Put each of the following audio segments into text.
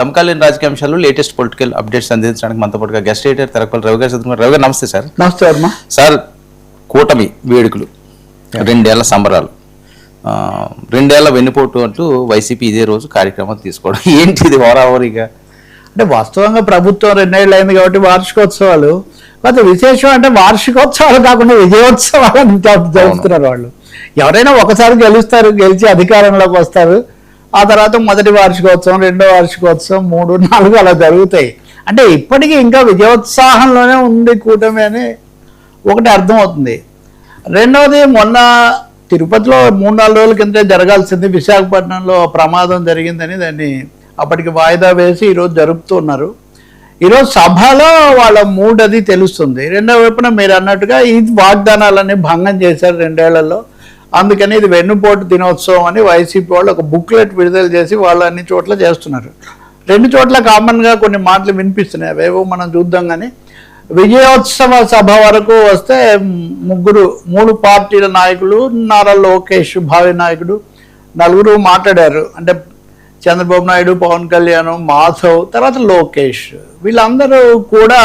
సమకాలీన రాజకీయ అంశాలు లేటెస్ట్ పొలిటికల్ అప్డేట్స్ అందించడానికి మనతో పాటుగా గెస్ట్ ఎడిటర్ తెరపల్లి రవి గారు చదువుకున్నారు. రవి గారు నమస్తే సార్. నమస్తే వర్మ సార్. కూటమి వేడుకలు, 2 ఏళ్ల సంబరాలు, 2 ఏళ్ల వెన్నుపోటు అంటూ వైసీపీ ఇదే రోజు కార్యక్రమం తీసుకోవడం ఏంటి ఇది హోరాహోరీగా? అంటే వాస్తవంగా ప్రభుత్వం 2 ఏళ్ళు అయింది కాబట్టి వార్షికోత్సవాలు, కాకపోతే విశేషం అంటే వార్షికోత్సవాలు కాకుండా విజయోత్సవాలను జరుపుతున్నారు వాళ్ళు. ఎవరైనా ఒకసారి గెలుస్తారు, గెలిచి అధికారంలోకి వస్తారు, ఆ తర్వాత మొదటి వార్షికోత్సవం, 2వ వార్షికోత్సవం, 3, 4 అలా జరుగుతాయి. అంటే ఇప్పటికీ ఇంకా విజయోత్సాహంలోనే ఉంది కూటమి అని ఒకటి అర్థమవుతుంది. రెండవది, మొన్న తిరుపతిలో 3-4 రోజుల కింద జరగాల్సింది విశాఖపట్నంలో ప్రమాదం జరిగిందని దాన్ని అప్పటికి వాయిదా వేసి ఈరోజు జరుపుతున్నారు. ఈరోజు సభలో వాళ్ళ మూడ్ అది తెలుస్తుంది. రెండో వైపున మీరు అన్నట్టుగా ఈ వాగ్దానాలన్నీ భంగం చేశారు 2 ఏళ్లలో. అందుకని ఇది వెన్నుపోటు దినోత్సవం అని వైసీపీ వాళ్ళు ఒక బుక్లెట్ విడుదల చేసి వాళ్ళు అన్ని చోట్ల చేస్తున్నారు. 2 చోట్ల కామన్గా కొన్ని మాటలు వినిపిస్తున్నాయి, అవేవో మనం చూద్దాం. కానీ విజయోత్సవ సభ వరకు వస్తే 3 పార్టీల నాయకులు, నారా లోకేష్ భావి నాయకుడు, 4 మాట్లాడారు. అంటే చంద్రబాబు నాయుడు, పవన్ కళ్యాణ్, మాధవ్, తర్వాత లోకేష్, వీళ్ళందరూ కూడా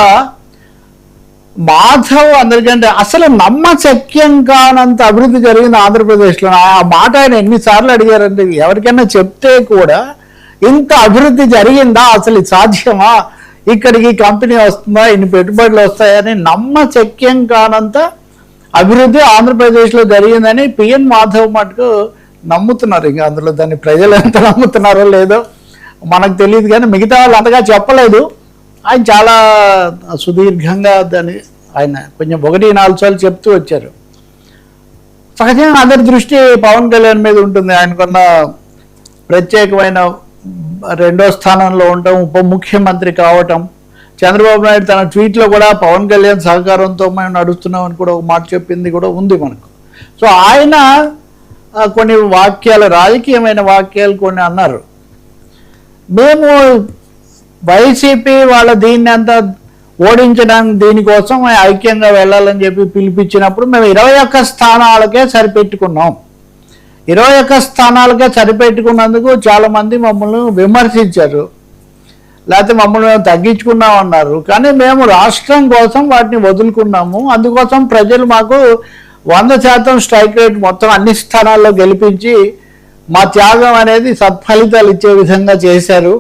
మాధవ్ అందరికంటే అసలు నమ్మశక్యం కానంత అభివృద్ధి జరిగింది ఆంధ్రప్రదేశ్లో. ఆ మాట ఆయన ఎన్నిసార్లు అడిగారంటే ఎవరికైనా చెప్తే కూడా ఇంత అభివృద్ధి జరిగిందా, అసలు సాధ్యమా, ఇక్కడికి కంపెనీ వస్తుందా, ఇన్ని పెట్టుబడులు వస్తాయని నమ్మశక్యం కానంత అభివృద్ధి ఆంధ్రప్రదేశ్లో జరిగిందని పిఎన్ మాధవ్ మటుకు నమ్ముతున్నారు. ఇంకా అందులో దాన్ని ప్రజలు ఎంత నమ్ముతున్నారో లేదో మనకు తెలియదు, కానీ మిగతా వాళ్ళు అంతగా చెప్పలేదు. ఆయన చాలా సుదీర్ఘంగా దాన్ని ఆయన కొంచెం 1-4 సార్లు చెప్తూ వచ్చారు. సహజంగా అందరి దృష్టి పవన్ కళ్యాణ్ మీద ఉంటుంది. ఆయనకున్న ప్రత్యేకమైన 2వ స్థానంలో ఉండటం, ఉప ముఖ్యమంత్రి కావటం. చంద్రబాబు నాయుడు తన ట్వీట్లో కూడా పవన్ కళ్యాణ్ సహకారంతో మేము నడుస్తున్నామని కూడా ఒక మాట చెప్పింది కూడా ఉంది మనకు. సో ఆయన కొన్ని వాక్యాలు, రాజకీయమైన వాక్యాలు కొన్ని అన్నారు. మేము వైసీపీ వాళ్ళ దీన్ని అంతా ఓడించడానికి దీనికోసం ఐక్యంగా వెళ్ళాలని చెప్పి పిలిపించినప్పుడు మేము 21 స్థానాలకే సరిపెట్టుకున్నాం. 21 స్థానాలకే సరిపెట్టుకున్నందుకు చాలామంది మమ్మల్ని విమర్శించారు, లేకపోతే మమ్మల్ని మేము తగ్గించుకున్నాం అన్నారు. కానీ మేము రాష్ట్రం కోసం వాటిని వదులుకున్నాము. అందుకోసం ప్రజలు మాకు 100% స్ట్రైక్ రేట్ మొత్తం అన్ని స్థానాల్లో గెలిపించి మా త్యాగం అనేది సత్ఫలితాలు ఇచ్చే విధంగా చేశారు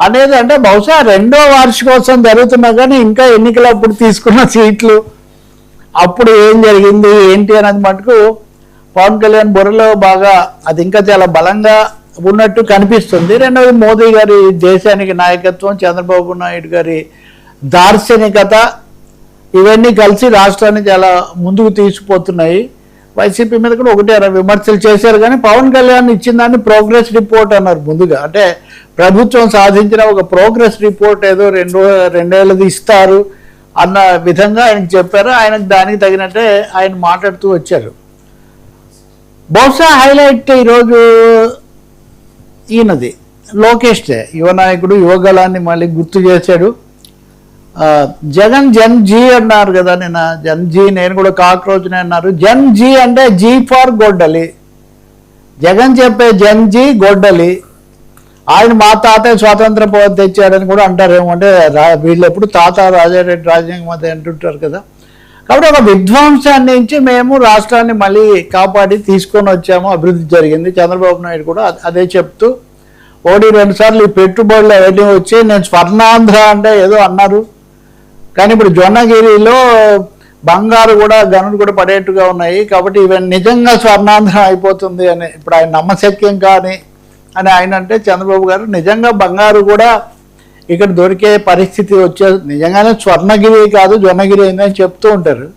అనేది. అంటే బహుశా 2వ వార్షికోత్సవం జరుగుతున్నా కానీ ఇంకా ఎన్నికలప్పుడు తీసుకున్న సీట్లు, అప్పుడు ఏం జరిగింది ఏంటి అనేది మటుకు పవన్ కళ్యాణ్ బుర్రలో బాగా అది ఇంకా చాలా బలంగా ఉన్నట్టు కనిపిస్తుంది. రెండవది, మోదీ గారి దేశానికి నాయకత్వం, చంద్రబాబు నాయుడు గారి దార్శనికత, ఇవన్నీ కలిసి రాష్ట్రాన్ని చాలా ముందుకు తీసుకుపోతున్నాయి. వైసీపీ మీద కూడా 1-2 విమర్శలు చేశారు, కానీ పవన్ కళ్యాణ్ ఇచ్చిన దాన్ని ప్రోగ్రెస్ రిపోర్ట్ అన్నారు ముందుగా. అంటే ప్రభుత్వం సాధించిన ఒక ప్రోగ్రెస్ రిపోర్ట్ ఏదో 2 ఏళ్ళది ఇస్తారు అన్న విధంగా ఆయనకు చెప్పారు. ఆయనకు దానికి తగినట్టే ఆయన మాట్లాడుతూ వచ్చారు. బహుశా హైలైట్ ఈరోజు ఈయనది, లోకేష్ యువ నాయకుడు, యువగలాన్ని మళ్ళీ గుర్తు చేశాడు. జగన్ జన్ జీ అన్నారు కదా, నేను జన్ జీ, నేను కూడా కాక్రోచ్నే అన్నారు. జన్ జీ అంటే జీ ఫర్ గొడ్డలి. జగన్ చెప్పే జన్ జీ గొడ్డలి. ఆయన మా తాతయ్య స్వాతంత్ర పోరాటం తెచ్చారని కూడా అంటారేమో. అంటే వీళ్ళు ఎప్పుడు తాత రాజారెడ్డి రాజ్యాంగం అది అంటుంటారు కదా. కాబట్టి ఒక విధ్వంసాన్ని నుంచి మేము రాష్ట్రాన్ని మళ్ళీ కాపాడి తీసుకొని వచ్చాము, అభివృద్ధి జరిగింది. చంద్రబాబు నాయుడు కూడా అదే చెప్తూ 1-2 సార్లు ఈ పెట్టుబడులు అవన్నీ వచ్చి నేను స్వర్ణాంధ్ర అంటే ఏదో అన్నారు, కానీ ఇప్పుడు జొన్నగిరిలో బంగారు కూడా గనులు కూడా పడేట్టుగా ఉన్నాయి. కాబట్టి ఇవన్నీ నిజంగా స్వర్ణాంధ్రం అయిపోతుంది అని ఇప్పుడు ఆయన నమ్మశక్యం కానీ అని ఆయన అంటే, చంద్రబాబు గారు నిజంగా బంగారు కూడా ఇక్కడ దొరికే పరిస్థితి వచ్చే, నిజంగానే స్వర్ణగిరి కాదు జొన్నగిరి అయిందని చెప్తూ ఉంటారు.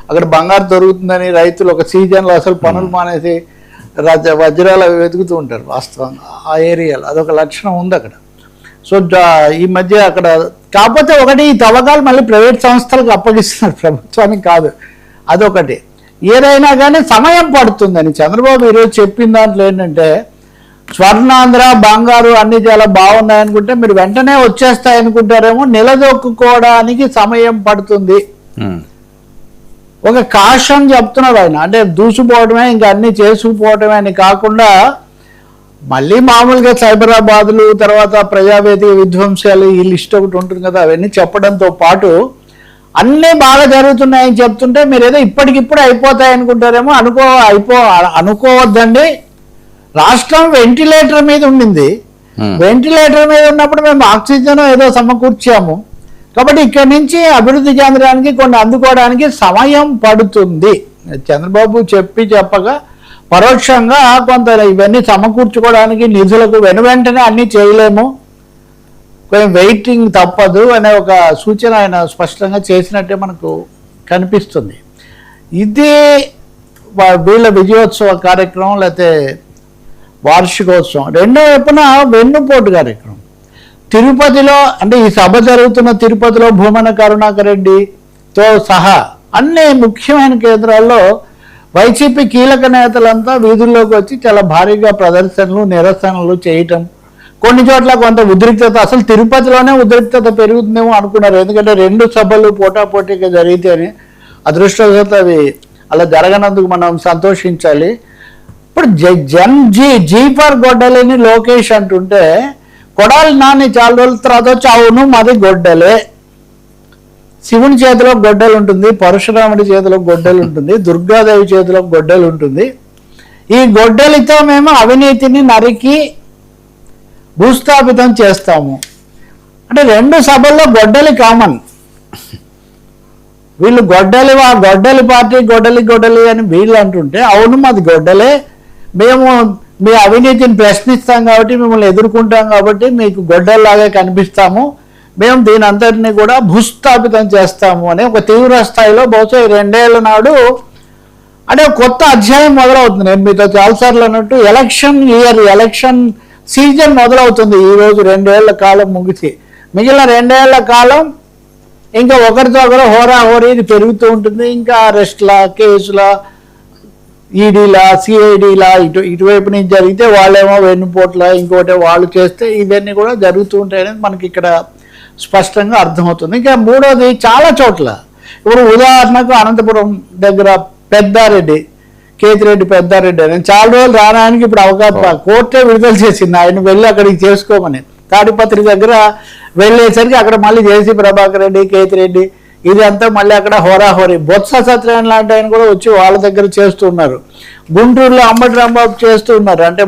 అక్కడ బంగారు దొరుకుతుందని రైతులు ఒక సీజన్లో అసలు పనులు మానేసి వజ్రాలు అవి వెతుకుతూ ఉంటారు. వాస్తవంగా ఆ ఏరియాలో అదొక లక్షణం ఉంది అక్కడ. సో ఈ మధ్య అక్కడ కాకపోతే ఒకటి, ఈ తవ్వకాలు మళ్ళీ ప్రైవేట్ సంస్థలకు అప్పగిస్తున్నారు, ప్రభుత్వానికి కాదు. అదొకటి. ఏదైనా కానీ సమయం పడుతుందని చంద్రబాబు ఈరోజు చెప్పిన దాంట్లో ఏంటంటే, స్వర్ణాంధ్ర బంగారు అన్ని చాలా బాగున్నాయనుకుంటే మీరు వెంటనే వచ్చేస్తాయనుకుంటారేమో, నిలదొక్కుకోవడానికి సమయం పడుతుంది. ఒక కాషన్ చెప్తున్నారు ఆయన. అంటే దూసుకుపోవడమే, ఇంకా అన్ని చేసుకుపోవడమే అని కాకుండా మళ్ళీ మామూలుగా సైబరాబాదులు తర్వాత ప్రజావేదిక విధ్వంసాలు ఈ లిస్ట్ ఒకటి ఉంటుంది కదా, అవన్నీ చెప్పడంతో పాటు అన్నీ బాగా జరుగుతున్నాయని చెప్తుంటే మీరు ఏదో ఇప్పటికిప్పుడు అయిపోతాయి అనుకుంటారేమో. అనుకోవద్దండి. రాష్ట్రం వెంటిలేటర్ మీద ఉండింది. వెంటిలేటర్ మీద ఉన్నప్పుడు మేము ఆక్సిజన్ ఏదో సమకూర్చాము. కాబట్టి ఇక్కడి నుంచి అభివృద్ధి చెందడానికి కొన్ని అందుకోవడానికి సమయం పడుతుంది. చంద్రబాబు చెప్పగా పరోక్షంగా కొంత ఇవన్నీ సమకూర్చుకోవడానికి నిధులకు వెంటనే అన్నీ చేయలేము, కొంచెం వెయిటింగ్ తప్పదు అనే ఒక సూచన ఆయన స్పష్టంగా చేసినట్టే మనకు కనిపిస్తుంది. ఇది వీళ్ళ విజయోత్సవ కార్యక్రమం లేకపోతే వార్షికోత్సవం. రెండో వైపున వెన్నుపోటు కార్యక్రమం తిరుపతిలో, అంటే ఈ సభ జరుగుతున్న తిరుపతిలో భూమన కరుణాకర్ రెడ్డితో సహా అన్ని ముఖ్యమైన కేంద్రాల్లో వైసీపీ కీలక నేతలంతా వీధుల్లోకి వచ్చి చాలా భారీగా ప్రదర్శనలు నిరసనలు చేయటం, కొన్ని చోట్ల కొంత ఉద్రిక్తత, అసలు తిరుపతిలోనే ఉద్రిక్తత పెరుగుతుందేమో అనుకున్నారు. ఎందుకంటే 2 సభలు పోటాపోటీగా జరిగితేనే. అదృష్టవశాత్తు అవి అలా జరగనందుకు మనం సంతోషించాలి. ఇప్పుడు జీ ఫర్ గొడ్డలిని లోకేష్ అంటుంటే కొడాలి నాని చాలా రోజుల తర్వాత వచ్చి అవును మాది గొడ్డలే, శివుని చేతిలో గొడ్డలు ఉంటుంది, పరశురాముడి చేతిలో గొడ్డలు ఉంటుంది, దుర్గాదేవి చేతిలో గొడ్డలు ఉంటుంది. ఈ గొడ్డలితో మేము అవినీతిని నరికి భూస్థాపితం చేస్తాము అంటే 2 సభల్లో గొడ్డలి కామన్. వీళ్ళు గొడ్డలి పార్టీ గొడ్డలి అని వీళ్ళు అంటుంటే అవును మాది గొడ్డలే, మేము మీ అవినీతిని ప్రశ్నిస్తాం కాబట్టి మిమ్మల్ని ఎదుర్కొంటాం కాబట్టి మీకు గొడ్డల్లాగే కనిపిస్తాము, మేము దీని అంతటినీ కూడా భూస్థాపితం చేస్తాము అని ఒక తీవ్ర స్థాయిలో బహుశా 2 ఏళ్ల నాడు అంటే కొత్త అధ్యాయం మొదలవుతుంది. నేను మీతో చాలాసార్లు అన్నట్టు ఎలక్షన్ సీజన్ మొదలవుతుంది ఈరోజు. 2 ఏళ్ల కాలం ముగిసి మిగిలిన 2 ఏళ్ల కాలం ఇంకా ఒకరితో ఒకరు హోరాహోరీ ఇది పెరుగుతూ ఉంటుంది. ఇంకా అరెస్ట్ల కేసుల ఈడీలా సిఐడీలా ఇటువైపు నుంచి జరిగితే వాళ్ళేమో వెన్నుపోట్ల ఇంకోటి వాళ్ళు చేస్తే ఇవన్నీ కూడా జరుగుతూ ఉంటాయనేది మనకి ఇక్కడ స్పష్టంగా అర్థమవుతుంది. ఇంకా మూడోది చాలా చోట్ల ఇప్పుడు ఉదాహరణకు అనంతపురం దగ్గర పెద్దారెడ్డి కేతిరెడ్డి పెద్దారెడ్డి అని చాలా రోజులు రానానికి ఇప్పుడు అవకాశం కోర్టే విడుదల చేసింది ఆయన వెళ్ళి అక్కడికి చేసుకోమని. తాడిపత్రి దగ్గర వెళ్ళేసరికి అక్కడ మళ్ళీ జేసీ ప్రభాకర్ రెడ్డి కేతిరెడ్డి ఇదంతా మళ్ళీ అక్కడ హోరాహోరీ. బొత్స సత్యనారాయణ లాంటి ఆయన కూడా వచ్చి వాళ్ళ దగ్గర చేస్తున్నారు. గుంటూరులో అంబటి రాంబాబు చేస్తున్నారు. అంటే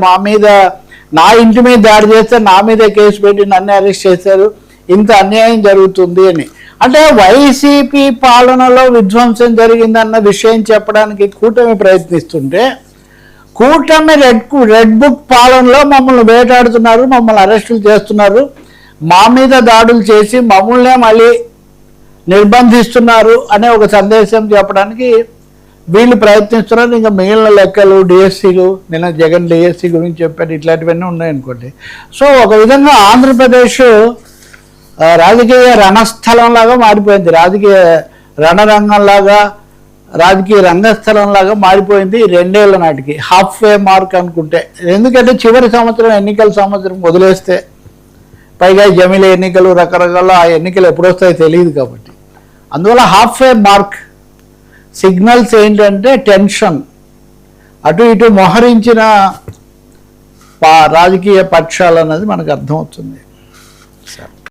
నా ఇంటి మీద దాడి చేస్తే నా మీద కేసు పెట్టి నన్ను అరెస్ట్ చేశారు, ఇంత అన్యాయం జరుగుతుంది అని. అంటే వైసీపీ పాలనలో విధ్వంసం జరిగిందన్న విషయం చెప్పడానికి కూటమి ప్రయత్నిస్తుంటే కూటమి రెడ్ బుక్ పాలనలో మమ్మల్ని వేటాడుతున్నారు, మమ్మల్ని అరెస్టులు చేస్తున్నారు, మా మీద దాడులు చేసి మమ్మల్నే మళ్ళీ నిర్బంధిస్తున్నారు అనే ఒక సందేశం చెప్పడానికి వీళ్ళు ప్రయత్నిస్తున్నారు. ఇంకా మిగిలిన లెక్కలు డిఎస్సీలు, నిన్న జగన్ డిఎస్సీ గురించి చెప్పారు, ఇట్లాంటివన్నీ ఉన్నాయనుకోండి. సో ఒక విధంగా ఆంధ్రప్రదేశ్ రాజకీయ రణస్థలంలాగా మారిపోయింది, రాజకీయ రణరంగంలాగా రాజకీయ రంగస్థలంలాగా మారిపోయింది 2 ఏళ్ల నాటికి. హాఫ్-వే మార్క్ అనుకుంటే, ఎందుకంటే చివరి సంవత్సరం ఎన్నికల సంవత్సరం వదిలేస్తే పైగా జమిలీ ఎన్నికలు రకరకాల ఆ ఎన్నికలు ఎప్పుడు వస్తాయో తెలియదు కాబట్టి అందువల్ల హాఫ్-వే మార్క్ సిగ్నల్స్ ఏంటంటే టెన్షన్, అటు ఇటు మొహరించిన రాజకీయ పక్షాలు అన్నది మనకు అర్థమవుతుంది.